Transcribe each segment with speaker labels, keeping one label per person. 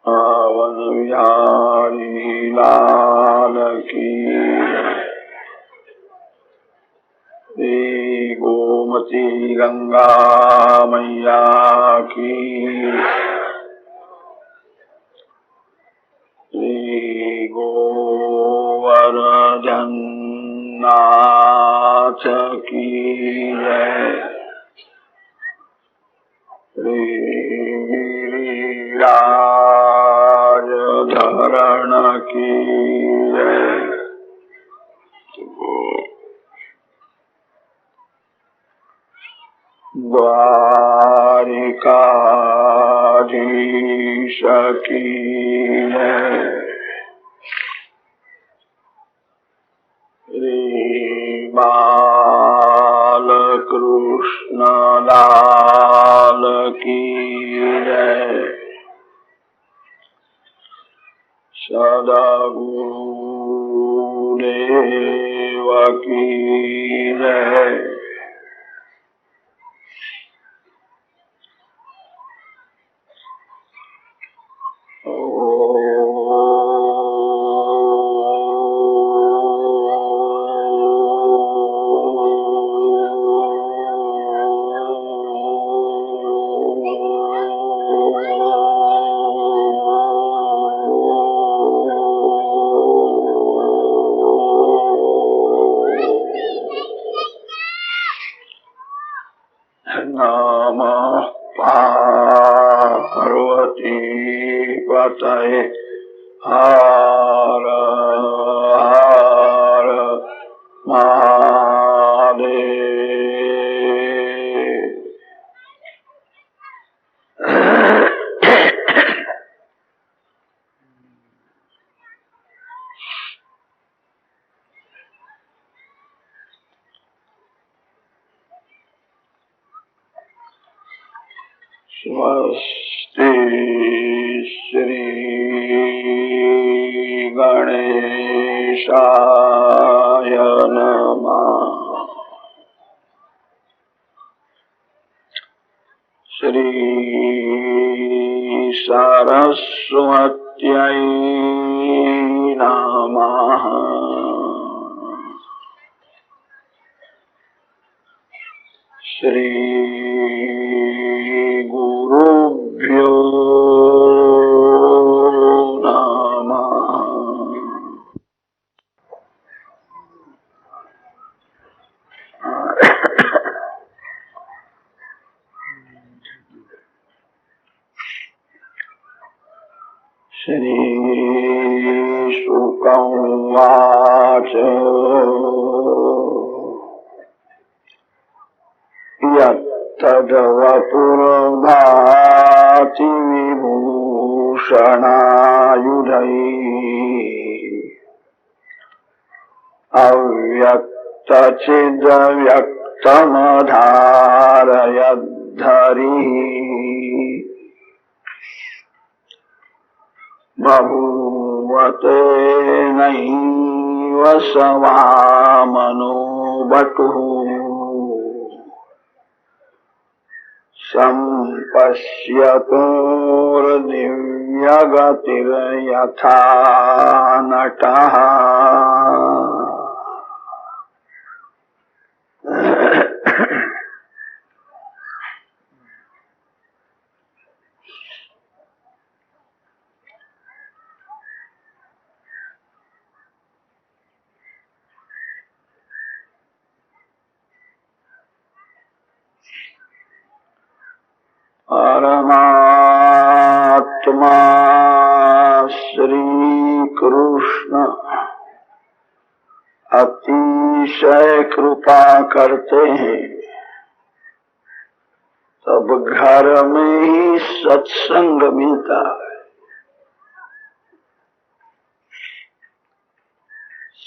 Speaker 1: पावन बिहारी लाल की। श्री गोमती गंगा मैया की। श्री गोवर्धन नाथ की जय। श्री गिरिराज धरण की जय। द्वारिकाधीश की जय। श्री बालकृष्ण लाल की जय। सद्गुरुदेव की जय। नमः पार्वती पतये हर हर महादेव। स्वस्ति श्री गणेशाय नमः। श्री सरस्वत्यै नमः। श्री गुरुभ्यो नमः। श्री शुक उवाच यत्तद्वपुर्भाति विभूषणायुधैः अव्यक्तचिदव्यक्तमधारयद्धरिः बभूव तेनैव स वामनो बटुः सम्पश्यतोर्दिव्यगतिर्यथा नटः। परमात्मा श्री कृष्ण अतिशय कृपा करते हैं, तब घर में ही सत्संग मिलता है।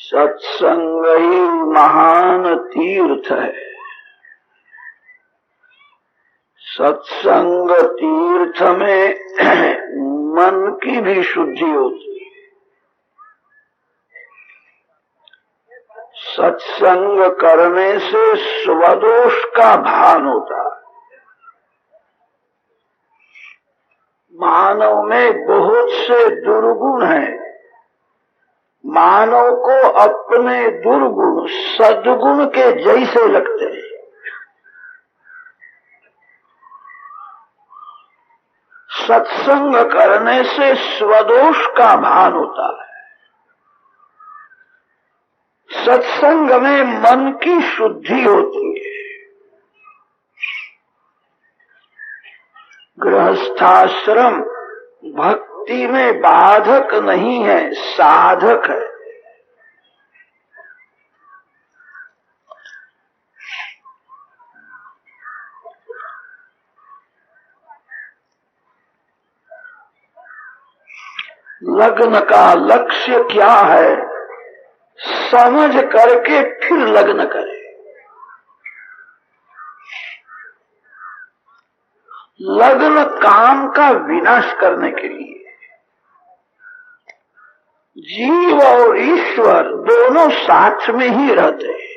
Speaker 1: सत्संग ही महान तीर्थ है। सत्संग तीर्थ में मन की भी शुद्धि होती है। सत्संग करने से स्वदोष का भान होता है। मानव में बहुत से दुर्गुण हैं। मानव को अपने दुर्गुण सद्गुण के जैसे लगते हैं। सत्संग करने से स्वदोष का भान होता है। सत्संग में मन की शुद्धि होती है। गृहस्थाश्रम भक्ति में बाधक नहीं है, साधक है। लग्न का लक्ष्य क्या है, समझ करके फिर लग्न करे। लग्न काम का विनाश करने के लिए। जीव और ईश्वर दोनों साथ में ही रहते हैं।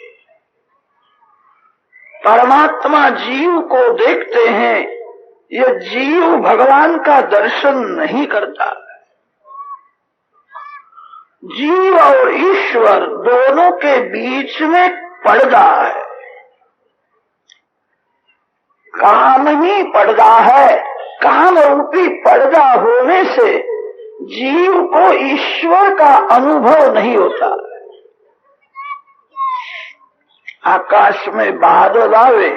Speaker 1: परमात्मा जीव को देखते हैं, यह जीव भगवान का दर्शन नहीं करता। जीव और ईश्वर दोनों के बीच में पर्दा है। काम ही पर्दा है। काम रूपी पर्दा होने से जीव को ईश्वर का अनुभव नहीं होता। आकाश में बादल आवे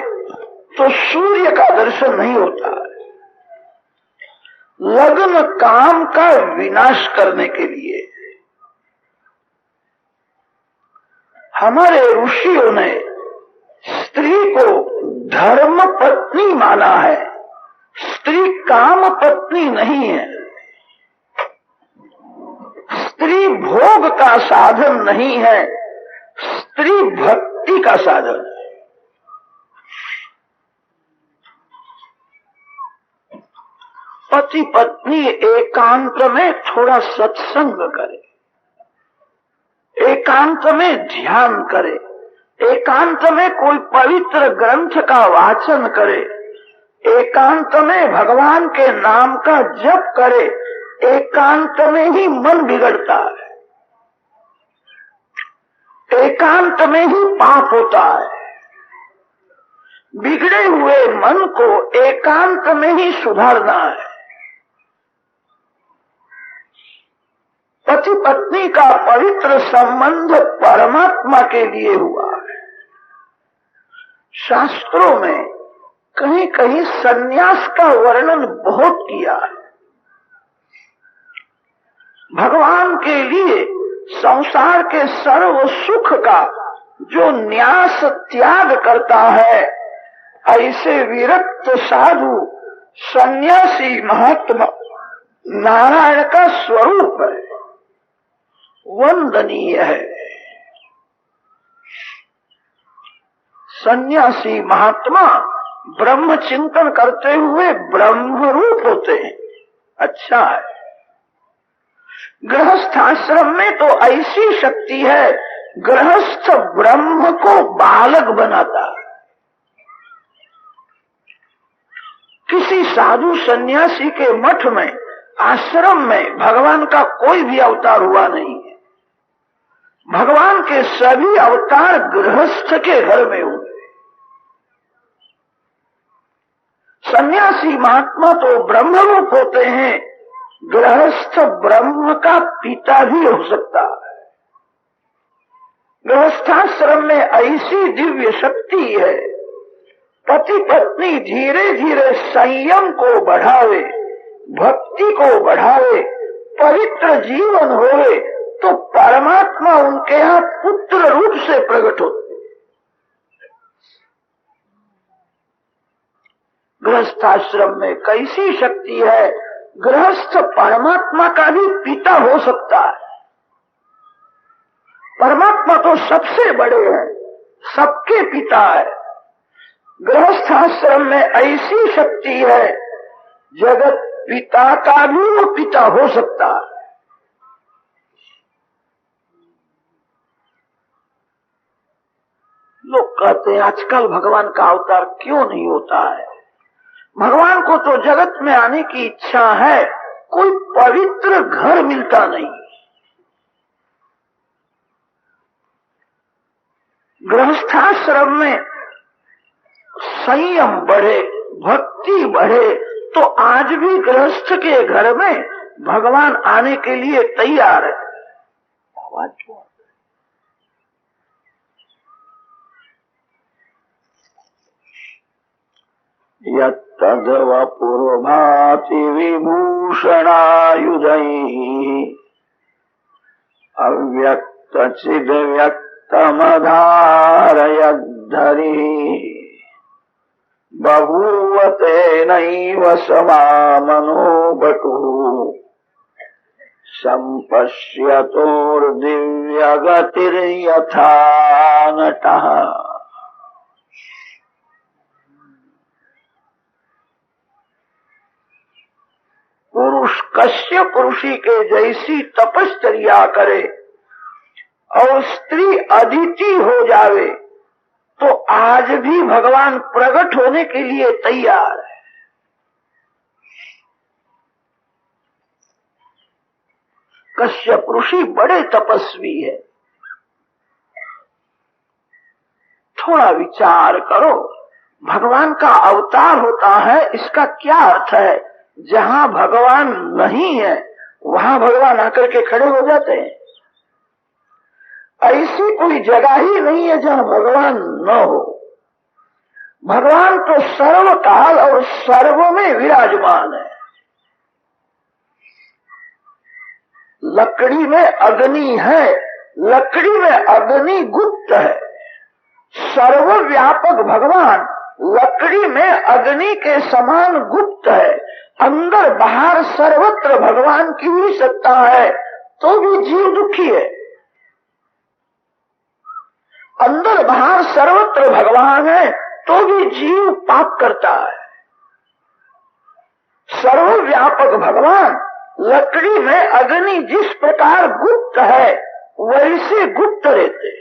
Speaker 1: तो सूर्य का दर्शन नहीं होता। लग्न काम का विनाश करने के लिए। हमारे ऋषियों ने स्त्री को धर्म पत्नी माना है। स्त्री काम पत्नी नहीं है। स्त्री भोग का साधन नहीं है, स्त्री भक्ति का साधन है। पति पत्नी एकांत में थोड़ा सत्संग करे, एकांत में ध्यान करे, एकांत में कोई पवित्र ग्रंथ का वाचन करे, एकांत में भगवान के नाम का जप करे। एकांत में ही मन बिगड़ता है, एकांत में ही पाप होता है। बिगड़े हुए मन को एकांत में ही सुधारना है। पति पत्नी का पवित्र संबंध परमात्मा के लिए हुआ है। शास्त्रों में कहीं कहीं सन्यास का वर्णन बहुत किया है। भगवान के लिए संसार के सर्व सुख का जो न्यास त्याग करता है, ऐसे विरक्त साधु सन्यासी महात्मा नारायण का स्वरूप है, वंदनीय है। सन्यासी महात्मा ब्रह्म चिंतन करते हुए ब्रह्म रूप होते हैं। अच्छा है। गृहस्थ आश्रम में तो ऐसी शक्ति है, गृहस्थ ब्रह्म को बालक बनाता है। किसी साधु सन्यासी के मठ में, आश्रम में भगवान का कोई भी अवतार हुआ नहीं है। भगवान के सभी अवतार गृहस्थ के घर में हुए। सन्यासी महात्मा तो ब्रह्म रूप होते हैं, गृहस्थ ब्रह्म का पिता भी हो सकता है। गृहस्थाश्रम में ऐसी दिव्य शक्ति है, पति पत्नी धीरे धीरे संयम को बढ़ावे, भक्ति को बढ़ावे, पवित्र जीवन होवे, तो परमात्मा उनके यहाँ पुत्र रूप से प्रकट होते। गृहस्थाश्रम में कैसी शक्ति है, गृहस्थ परमात्मा का भी पिता हो सकता है। परमात्मा तो सबसे बड़े हैं, सबके पिता है। गृहस्थाश्रम में ऐसी शक्ति है, जगत पिता का भी वो पिता हो सकता है। लोग कहते हैं आजकल भगवान का अवतार क्यों नहीं होता है। भगवान को तो जगत में आने की इच्छा है, कोई पवित्र घर मिलता नहीं। गृहस्थाश्रम में संयम बढ़े, भक्ति बढ़े, तो आज भी गृहस्थ के घर में भगवान आने के लिए तैयार है। यत्तद् वपुर्भाति विभूषणायुधैः अव्यक्तचिद्व्यक्तमधारयद्धरिः बभूव तेनैव समामनोबटुः सम्पश्यतोर्दिव्यगतिर्यथा नटः। पुरुष कश्य पुरुषी के जैसी तपश्चर्या करे और स्त्री अदिति हो जावे, तो आज भी भगवान प्रकट होने के लिए तैयार है। कश्यप ऋषि बड़े तपस्वी है। थोड़ा विचार करो, भगवान का अवतार होता है, इसका क्या अर्थ है? जहाँ भगवान नहीं है वहाँ भगवान आकर के खड़े हो जाते हैं। ऐसी कोई जगह ही नहीं है जहाँ भगवान न हो। भगवान तो सर्व काल और सर्व में विराजमान है। लकड़ी में अग्नि है, लकड़ी में अग्नि गुप्त है। सर्वव्यापक भगवान लकड़ी में अग्नि के समान गुप्त है। अंदर बाहर सर्वत्र भगवान की ही सत्ता है, तो भी जीव दुखी है। अंदर बाहर सर्वत्र भगवान है, तो भी जीव पाप करता है। सर्वव्यापक भगवान लकड़ी में अग्नि जिस प्रकार गुप्त है, वैसे गुप्त रहते।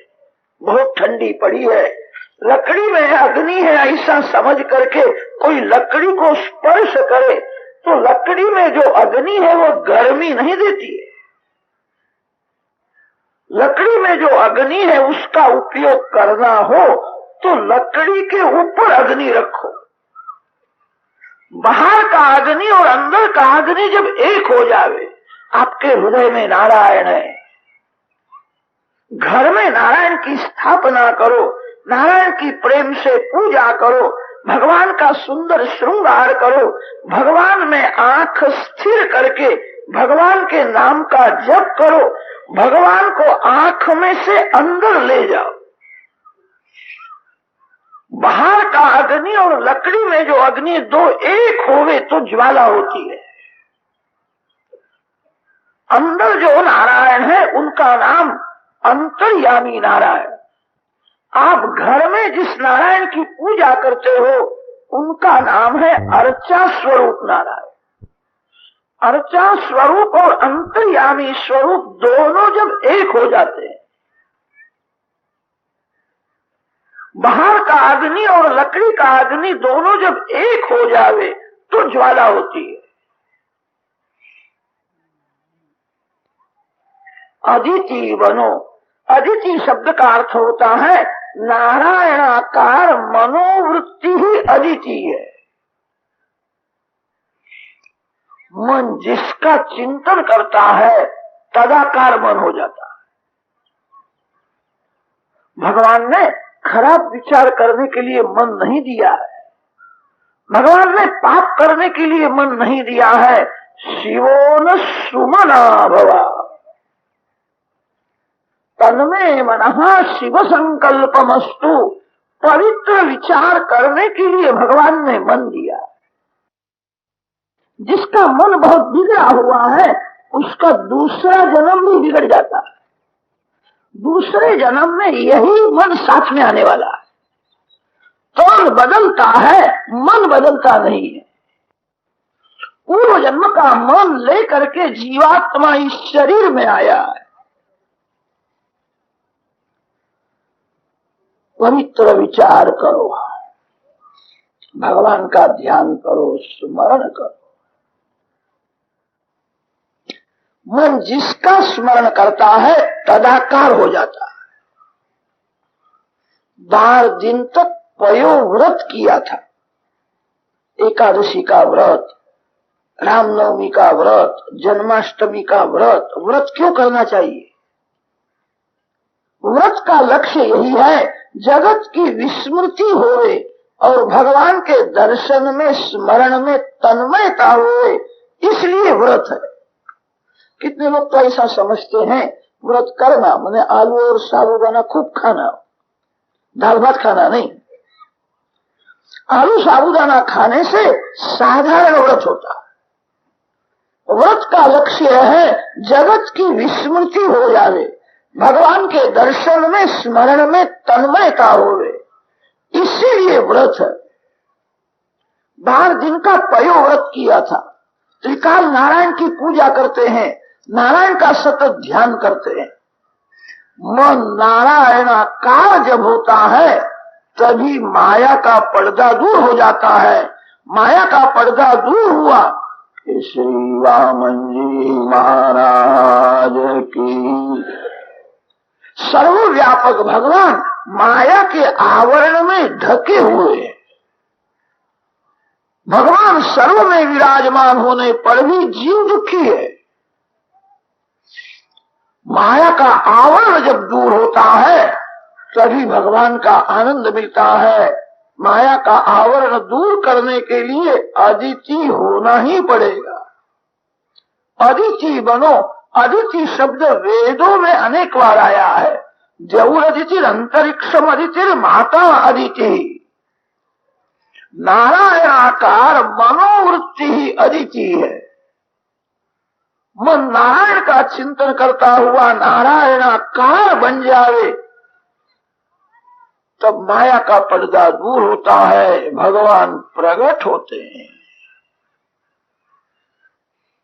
Speaker 1: बहुत ठंडी पड़ी है, लकड़ी में अग्नि है ऐसा समझ करके कोई लकड़ी को स्पर्श करे तो लकड़ी में जो अग्नि है वो गर्मी नहीं देती है। लकड़ी में जो अग्नि है उसका उपयोग करना हो तो लकड़ी के ऊपर अग्नि रखो। बाहर का अग्नि और अंदर का अग्नि जब एक हो जावे, आपके हृदय में नारायण है, घर में नारायण की स्थापना करो, नारायण की प्रेम से पूजा करो, भगवान का सुंदर श्रृंगार करो, भगवान में आंख स्थिर करके भगवान के नाम का जप करो, भगवान को आंख में से अंदर ले जाओ। बाहर का अग्नि और लकड़ी में जो अग्नि दो एक होवे तो ज्वाला होती है। अंदर जो नारायण है उनका नाम अंतर्यामी नारायण। आप घर में जिस नारायण की पूजा करते हो उनका नाम है अर्चा स्वरूप नारायण। अर्चा स्वरूप और अंतर्यामी स्वरूप दोनों जब एक हो जाते हैं, बाहर का अग्नि और लकड़ी का अग्नि दोनों जब एक हो जावे तो ज्वाला होती है। अदिति बनो। अदिति शब्द का अर्थ होता है नारायणाकार मनोवृत्ति ही अदिति है। मन जिसका चिंतन करता है तदाकार मन हो जाता है। भगवान ने खराब विचार करने के लिए मन नहीं दिया है, भगवान ने पाप करने के लिए मन नहीं दिया है। शिवो न सुमना भवा तन्मे मनः शिव संकल्पमस्तु। पवित्र विचार करने के लिए भगवान ने मन दिया। जिसका मन बहुत बिगड़ा हुआ है उसका दूसरा जन्म भी बिगड़ जाता है। दूसरे जन्म में यही मन साथ में आने वाला है। तौल बदलता है, मन बदलता नहीं है। पूर्व जन्म का मन लेकर के जीवात्मा इस शरीर में आया है। पवित्र विचार करो। भगवान का ध्यान करो, स्मरण करो। मन जिसका स्मरण करता है तदाकार हो जाता है। 12 दिन तक पयो व्रत किया था, एकादशी का व्रत, रामनवमी का व्रत, जन्माष्टमी का व्रत। व्रत क्यों करना चाहिए? व्रत का लक्ष्य यही है, जगत की विस्मृति होवे और भगवान के दर्शन में, स्मरण में तन्मयता होवे, इसलिए व्रत है। कितने लोग तो ऐसा समझते हैं व्रत करना माने आलू और साबुदाना खूब खाना, दाल भात खाना नहीं। आलू साबुदाना खाने से साधारण व्रत होता है। व्रत का लक्ष्य है जगत की विस्मृति हो जावे, भगवान के दर्शन में, स्मरण में तन्मयता होवे, इसीलिए व्रत है। 12 दिन का पयो व्रत किया था। त्रिकाल नारायण की पूजा करते हैं, नारायण का सतत ध्यान करते हैं। मन नारायणाकार जब होता है तभी माया का पर्दा दूर हो जाता है। माया का पर्दा दूर हुआ, श्री वामन जी महाराज की। सर्वव्यापक भगवान माया के आवरण में ढके हुए हैं। भगवान सर्व में विराजमान होने पर भी जीव दुखी है। माया का आवरण जब दूर होता है तभी भगवान का आनंद मिलता है। माया का आवरण दूर करने के लिए अदिति होना ही पड़ेगा। अदिति बनो। अदिति शब्द वेदों में अनेक बार आया है। जऊर अदिति, अंतरिक्षम अदिति, माता अदिति। नारायणाकार मनोवृत्ति ही अदिति है। मन नारायण का चिंतन करता हुआ नारायणाकार बन जावे तब माया का पर्दा दूर होता है, भगवान प्रकट होते हैं।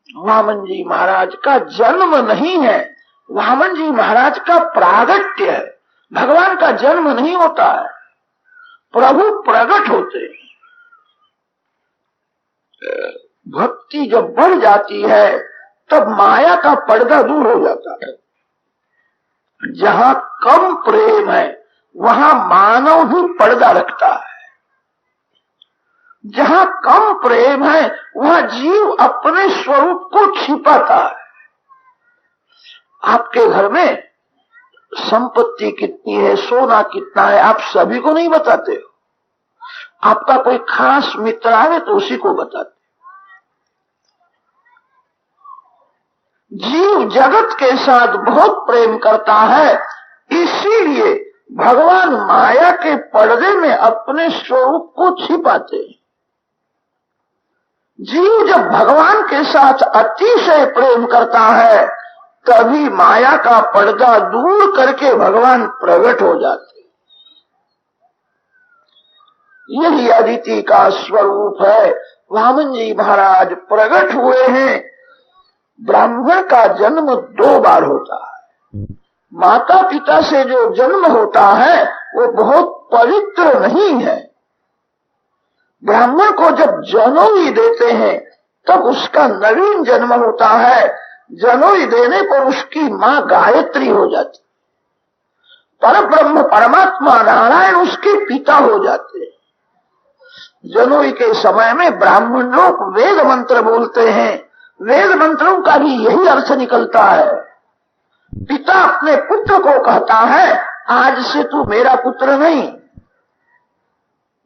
Speaker 1: वामन जी महाराज का जन्म नहीं है, वामन जी महाराज का प्रागट्य है। भगवान का जन्म नहीं होता है, प्रभु प्रकट होते हैं। भक्ति जब बढ़ जाती है तब माया का पर्दा दूर हो जाता है। जहाँ कम प्रेम है वहाँ मानव ही पर्दा रखता है। जहाँ कम प्रेम है वहाँ जीव अपने स्वरूप को छिपाता है। आपके घर में संपत्ति कितनी है, सोना कितना है, आप सभी को नहीं बताते हो। आपका कोई खास मित्र आवे तो उसी को बताते। जीव जगत के साथ बहुत प्रेम करता है, इसीलिए भगवान माया के पर्दे में अपने स्वरूप को छिपाते हैं। जीव जब भगवान के साथ अतिशय प्रेम करता है तभी माया का पर्दा दूर करके भगवान प्रकट हो जाते हैं। यही अदिति का स्वरूप है। वामन जी महाराज प्रकट हुए हैं। ब्राह्मण का जन्म 2 बार होता है। माता पिता से जो जन्म होता है वो बहुत पवित्र नहीं है। ब्राह्मण को जब जनोई देते हैं तब उसका नवीन जन्म होता है। जनोई देने पर उसकी माँ गायत्री हो जाती, परब्रह्म परमात्मा नारायण उसके पिता हो जाते हैं। जनोई के समय में ब्राह्मण लोग वेद मंत्र बोलते हैं। वेद मंत्रों का भी यही अर्थ निकलता है। पिता अपने पुत्र को कहता है, आज से तू मेरा पुत्र नहीं,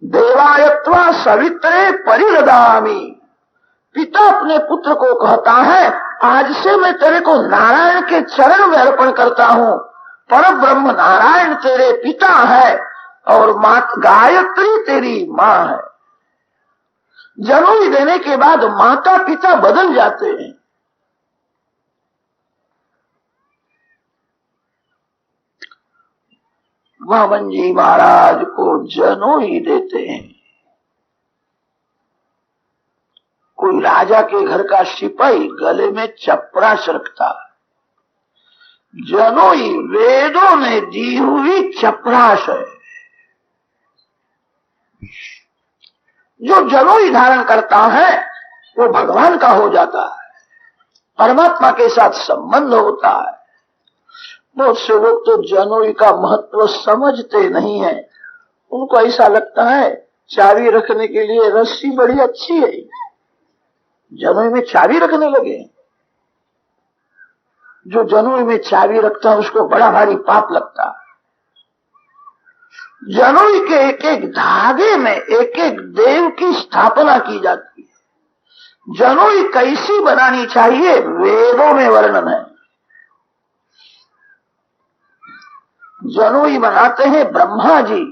Speaker 1: देवायत्वा सवित्रे परिरदामि। पिता अपने पुत्र को कहता है, आज से मैं तेरे को नारायण के चरण में अर्पण करता हूँ। परब्रह्म नारायण तेरे पिता है और मात गायत्री तेरी माँ है। जनोई देने के बाद माता पिता बदल जाते हैं। वामन जी महाराज को जनोई देते हैं। कोई राजा के घर का सिपाही गले में चपरास रखता। जनोई वेदों ने दी हुई चपरास है। जो जनोई धारण करता है वो भगवान का हो जाता है, परमात्मा के साथ संबंध होता है। बहुत से लोग तो जनोई का महत्व समझते नहीं है। उनको ऐसा लगता है चाबी रखने के लिए रस्सी बड़ी अच्छी है, जनोई में चाबी रखने लगे। जो जनोई में चाबी रखता है उसको बड़ा भारी पाप लगता है। जनोई के एक एक धागे में एक एक देव की स्थापना की जाती है। जनोई कैसी बनानी चाहिए वेदों में वर्णन है। जनोई बनाते हैं ब्रह्मा जी,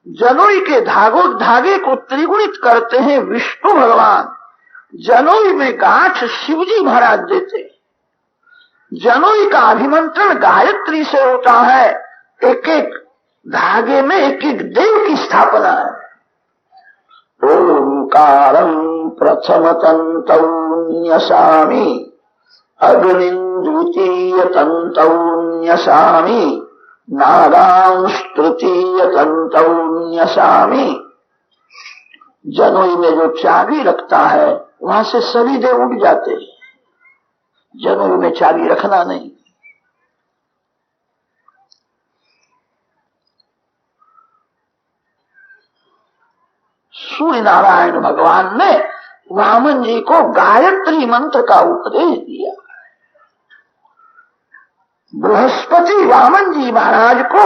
Speaker 1: जनोई के धागे को त्रिगुणित करते हैं विष्णु भगवान, जनोई में गांठ शिवजी महाराज देते। जनोई का अभिमंत्रण गायत्री से होता है। एक एक धागे में एक एक देव की स्थापना है। ओंकारं प्रथम तन्तौ न्यसामि अग्निं द्वितीय तन्तौ न्यसामि नागांश तृतीय तन्तौ न्यसामि। जनोई में जो चाबी रखता है वहां से सभी देव उठ जाते हैं। जनोई में चाबी रखना नहीं। सूर्य नारायण भगवान ने वामन जी को गायत्री मंत्र का उपदेश दिया। बृहस्पति वामन जी महाराज को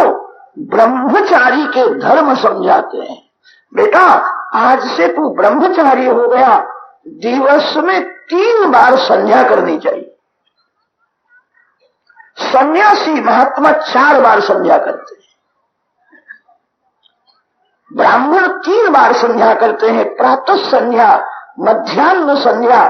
Speaker 1: ब्रह्मचारी के धर्म समझाते हैं। बेटा आज से तू ब्रह्मचारी हो गया, दिवस में 3 बार संध्या करनी चाहिए। सन्यासी महात्मा 4 बार संध्या करते हैं, ब्राह्मण 3 बार संध्या करते हैं। प्रातः संध्या, मध्याह्न संध्या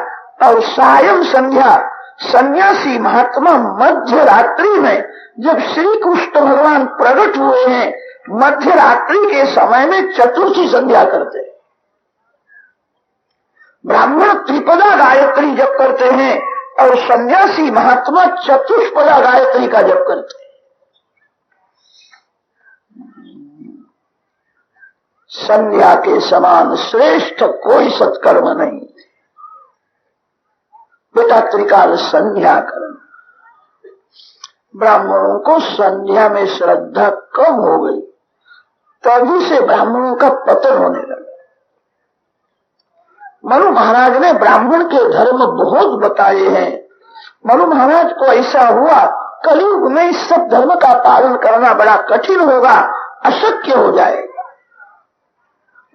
Speaker 1: और सायं संध्या। सन्यासी महात्मा मध्य रात्रि में जब श्री कृष्ण भगवान प्रकट हुए हैं, मध्य रात्रि के समय में चतुर्थी संध्या करते हैं। ब्राह्मण त्रिपदा गायत्री जप करते हैं और सन्यासी महात्मा चतुष्पदा गायत्री का जप करते हैं। संध्या के समान श्रेष्ठ कोई सत्कर्म नहीं। बेटा त्रिकाल संध्या करना। ब्राह्मणों को संध्या में श्रद्धा कम हो गई, तभी से ब्राह्मणों का पतन होने लगा। मनु महाराज ने ब्राह्मण के धर्म बहुत बताए हैं। मनु महाराज को ऐसा हुआ कलयुग में इस सब धर्म का पालन करना बड़ा कठिन होगा, अशक्य हो जाएगा।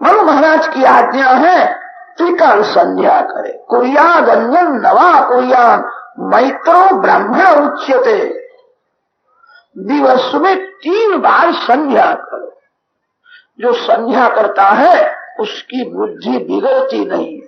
Speaker 1: मनु महाराज की आज्ञा है त्रिकाल संध्या करे। कुर्याद अन्यं नवा कुर्यान मैत्रो ब्राह्मण उच्यते। दिवस में 3 बार संध्या करो। जो संध्या करता है उसकी बुद्धि बिगड़ती नहीं।